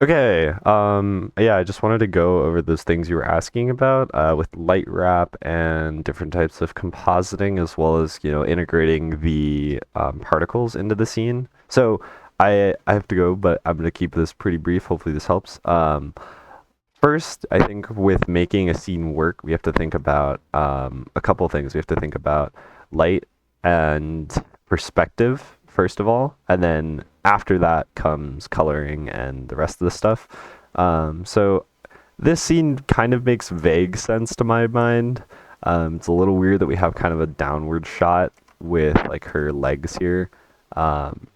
Okay, yeah, I just wanted to go over those things you were asking about with light wrap and different types of compositing, as well as, integrating the particles into the scene. So I have to go, but I'm gonna keep this pretty brief. Hopefully this helps. First, I think with making a scene work, we have to think about a couple things. We have to think about light and perspective, first of all, and then after that comes coloring and the rest of the stuff. So this scene kind of makes vague sense to my mind. It's a little weird that we have kind of a downward shot with like her legs here, um,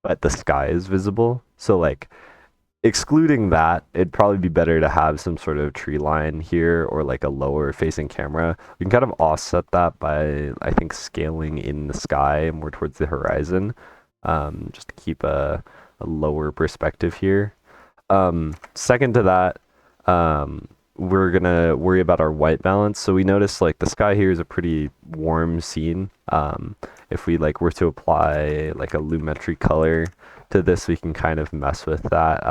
but the sky is visible. So like excluding that, it'd probably be better to have some sort of tree line here or like a lower facing camera. We can kind of offset that by, I think, scaling in the sky more towards the horizon, just to keep a lower perspective here. Second to that, we're gonna worry about our white balance. So we notice like the sky here is a pretty warm scene. If we like were to apply like a lumetri color to this, we can kind of mess with that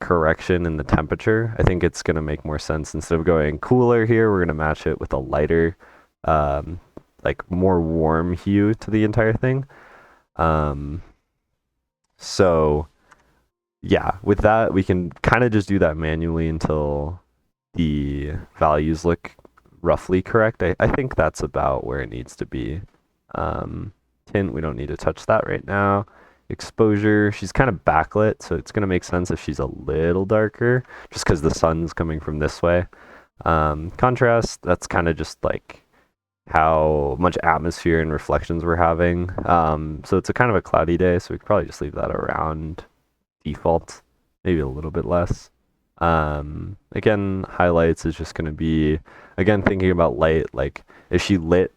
correction in the temperature. I think it's gonna make more sense instead of going cooler here, we're gonna match it with a lighter, um, like more warm hue to the entire thing. Um, so yeah, with that, we can kind of just do that manually until the values look roughly correct. I think that's about where it needs to be. Um, Tint, we don't need to touch that right now. Exposure, she's kind of backlit, so it's going to make sense if she's a little darker, just because the sun's coming from this way. Contrast, that's kind of just like how much atmosphere and reflections we're having. So it's a kind of a cloudy day, so we could probably just leave that around default, maybe a little bit less. Again, highlights is just going to be, again, thinking about light, like, is she lit?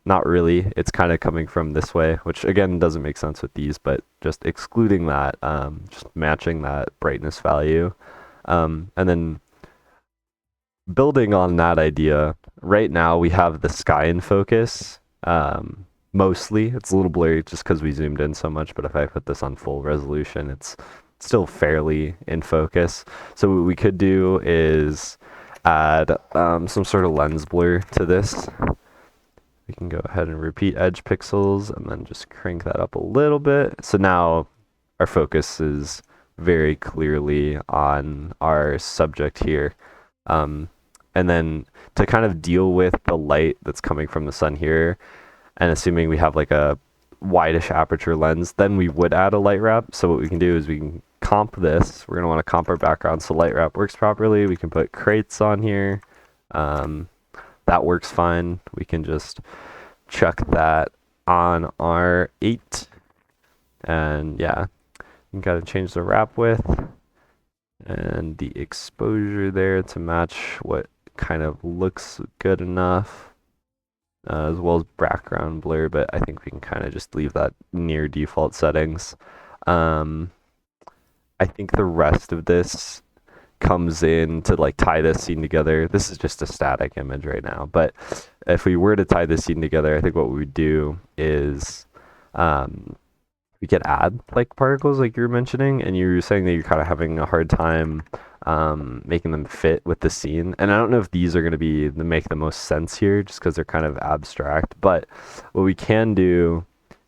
Not really. It's kind of coming from this way, which again doesn't make sense with these, but just excluding that, just matching that brightness value. And then building on that idea, right now we have the sky in focus. Mostly, it's a little blurry just because we zoomed in so much, but if I put this on full resolution, it's still fairly in focus. So what we could do is add some sort of lens blur to this. We can go ahead and repeat edge pixels and then just crank that up a little bit. So now our focus is very clearly on our subject here. Um, and then to kind of deal with the light that's coming from the sun here, and assuming we have like a wideish aperture lens, then we would add a light wrap. So what we can do is we can comp this. We're going to want to comp our background so light wrap works properly. We can put crates on here. Um, that works fine. We can just chuck that on our 8. And yeah, you got to change the wrap width and the exposure there to match what kind of looks good enough, as well as background blur, but I think we can kind of just leave that near default settings. Um, I think the rest of this comes in to like tie this scene together. This is just a static image right now, but if we were to tie this scene together, I think what we would do is um, we could add like particles like you were mentioning, and you were saying that you're kind of having a hard time making them fit with the scene. And I don't know if these are going to be the make the most sense here, just because they're kind of abstract. But what we can do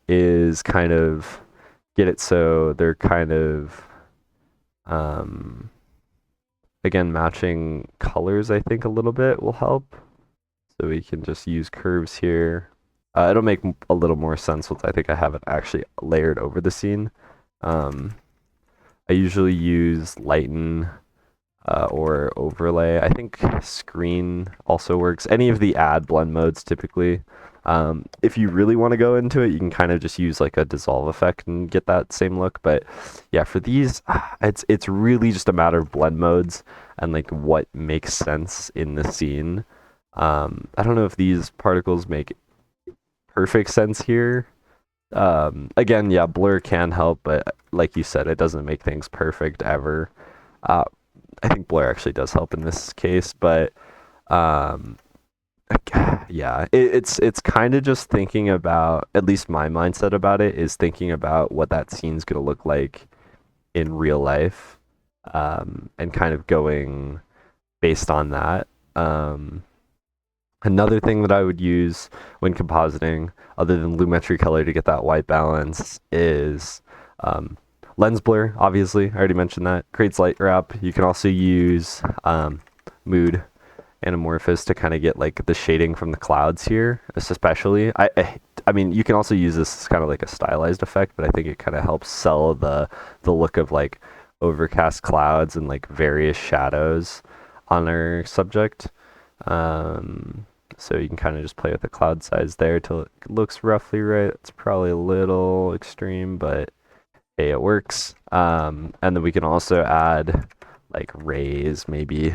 is kind of get it so they're kind of um, again matching colors. I think a little bit will help. So we can just use curves here. It'll make a little more sense once I think I have it actually layered over the scene. Um, I usually use lighten or overlay. I think screen also works. Any of the add blend modes typically. If you really want to go into it, you can kind of just use like a dissolve effect and get that same look. But yeah, for these, it's really just a matter of blend modes and like what makes sense in the scene. I don't know if these particles make perfect sense here. Again, yeah, blur can help, but like you said, it doesn't make things perfect ever. Uh, I think blur actually does help in this case, but um, yeah, it's kind of just thinking about, at least my mindset about it is thinking about what that scene's gonna look like in real life. and kind of going based on that. Another thing that I would use when compositing, other than Lumetri color to get that white balance, is lens blur. Obviously, I already mentioned that. Creates light wrap. You can also use mood anamorphous to kind of get like the shading from the clouds here, especially. I mean, you can also use this as kind of like a stylized effect, but I think it kind of helps sell the look of like overcast clouds and like various shadows on our subject. So you can kind of just play with the cloud size there till it looks roughly right. It's probably a little extreme, but hey, it works. And then we can also add like rays maybe,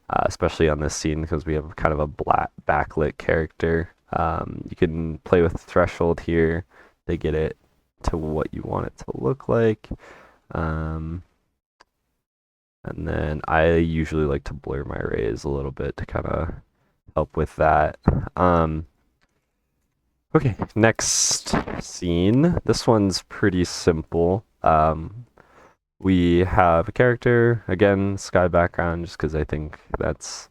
especially on this scene because we have kind of a black backlit character. You can play with threshold here to get it to what you want it to look like. And then I usually like to blur my rays a little bit to kind of help with that. Okay, next scene. This one's pretty simple. We have a character, again, sky background, just because I think that's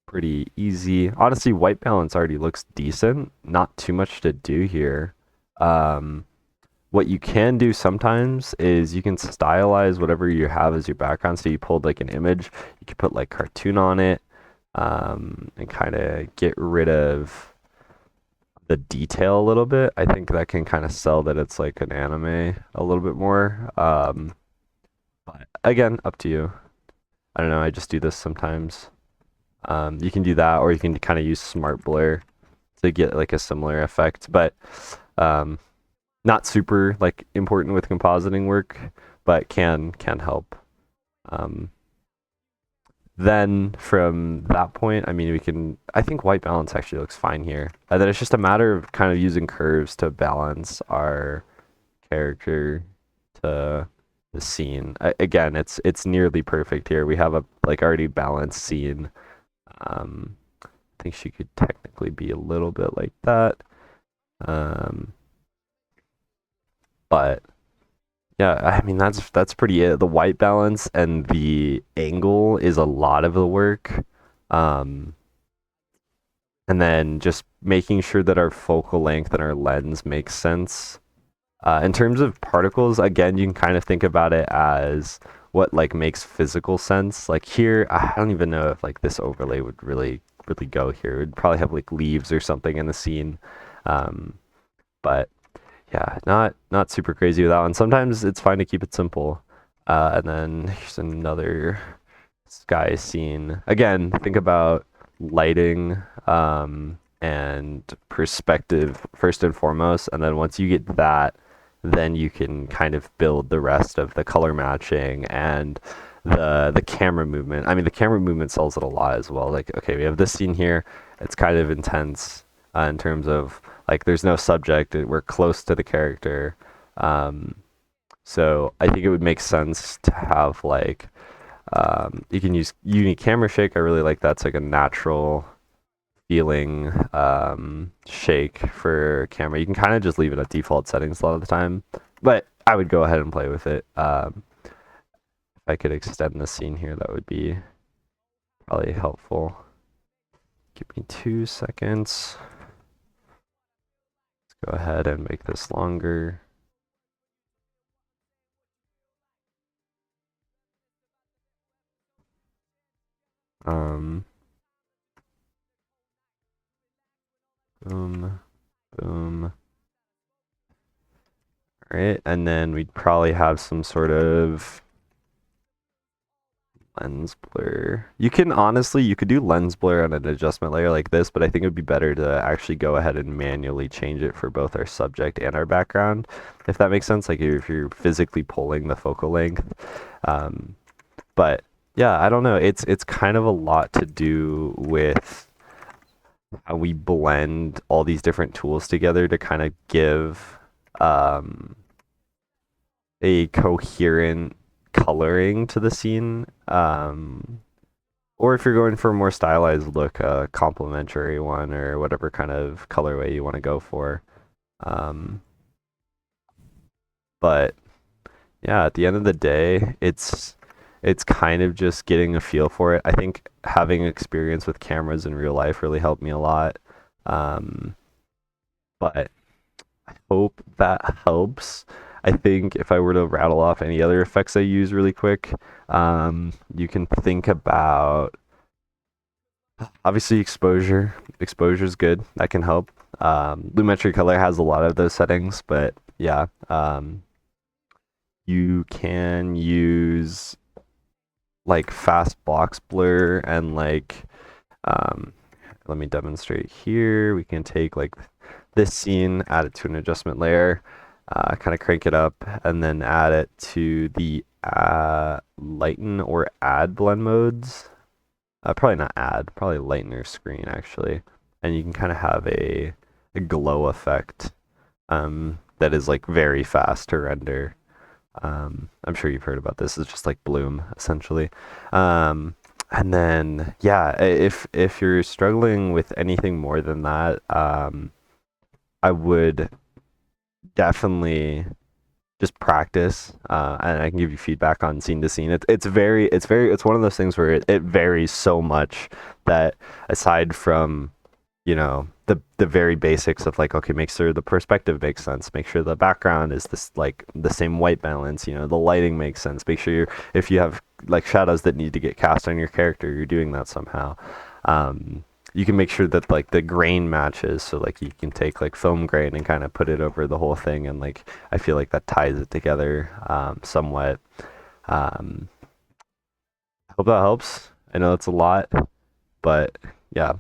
pretty easy. Honestly, white balance already looks decent. Not too much to do here. What you can do sometimes is you can stylize whatever you have as your background. So you pulled like an image, you could put like cartoon on it, and kind of get rid of the detail a little bit. I think that can kind of sell that it's like an anime a little bit more. But again, up to you. I don't know. I just do this sometimes. You can do that, or you can kind of use smart blur to get like a similar effect, but not super like important with compositing work, but can help. Then from that point, I mean, we can. I think white balance actually looks fine here. Then it's just a matter of kind of using curves to balance our character to the scene. Again, it's nearly perfect here. We have a like already balanced scene. I think she could technically be a little bit like that. But yeah, I mean that's pretty it. The white balance and the angle is a lot of the work. Um, and then just making sure that our focal length and our lens makes sense. In terms of particles, again, you can kind of think about it as what like makes physical sense. Like here, I don't even know if like this overlay would really go here. It would probably have like leaves or something in the scene. But yeah, not super crazy with that one. Sometimes it's fine to keep it simple. And then here's another sky scene. Again, think about lighting and perspective first and foremost. And then once you get that, then you can kind of build the rest of the color matching and the camera movement. I mean, the camera movement sells it a lot as well. Like, okay, we have this scene here. It's kind of intense in terms of like there's no subject. We're close to the character. So I think it would make sense to have like you can use unique camera shake. I really like that. It's like a natural feeling shake for camera. You can kind of just leave it at default settings a lot of the time, but I would go ahead and play with it. If I could extend the scene here, that would be probably helpful. Give me 2 seconds. Let's go ahead and make this longer. Boom, boom. All right, and then we'd probably have some sort of lens blur. You can honestly, you could do lens blur on an adjustment layer like this, but I think it would be better to actually go ahead and manually change it for both our subject and our background, if that makes sense. Like if you're physically pulling the focal length. But yeah, I don't know. It's kind of a lot to do with how we blend all these different tools together to kind of give a coherent coloring to the scene. Or if you're going for a more stylized look, a complementary one or whatever kind of colorway you want to go for. But yeah, at the end of the day, it's it's kind of just getting a feel for it. I think having experience with cameras in real life really helped me a lot. Um, but I hope that helps. I think if I were to rattle off any other effects I use really quick, you can think about obviously exposure. Exposure is good. That can help. Lumetri Color has a lot of those settings, but yeah, you can use like fast box blur and like um, let me demonstrate here. We can take like this scene, add it to an adjustment layer, kind of crank it up, and then add it to the lighten or add blend modes. Probably not add, probably lighten your screen actually. And you can kind of have a glow effect that is like very fast to render. I'm sure you've heard about this. It's just like bloom essentially. And then yeah, if you're struggling with anything more than that, I would definitely just practice, and I can give you feedback on scene to scene. It's one of those things where it varies so much that aside from the very basics of like, okay, make sure the perspective makes sense, make sure the background is this like the same white balance, the lighting makes sense, make sure if you have like shadows that need to get cast on your character, you're doing that somehow. You can make sure that like the grain matches, so like you can take like foam grain and kind of put it over the whole thing, and like I feel like that ties it together somewhat. um, I hope that helps. I know it's a lot, but yeah,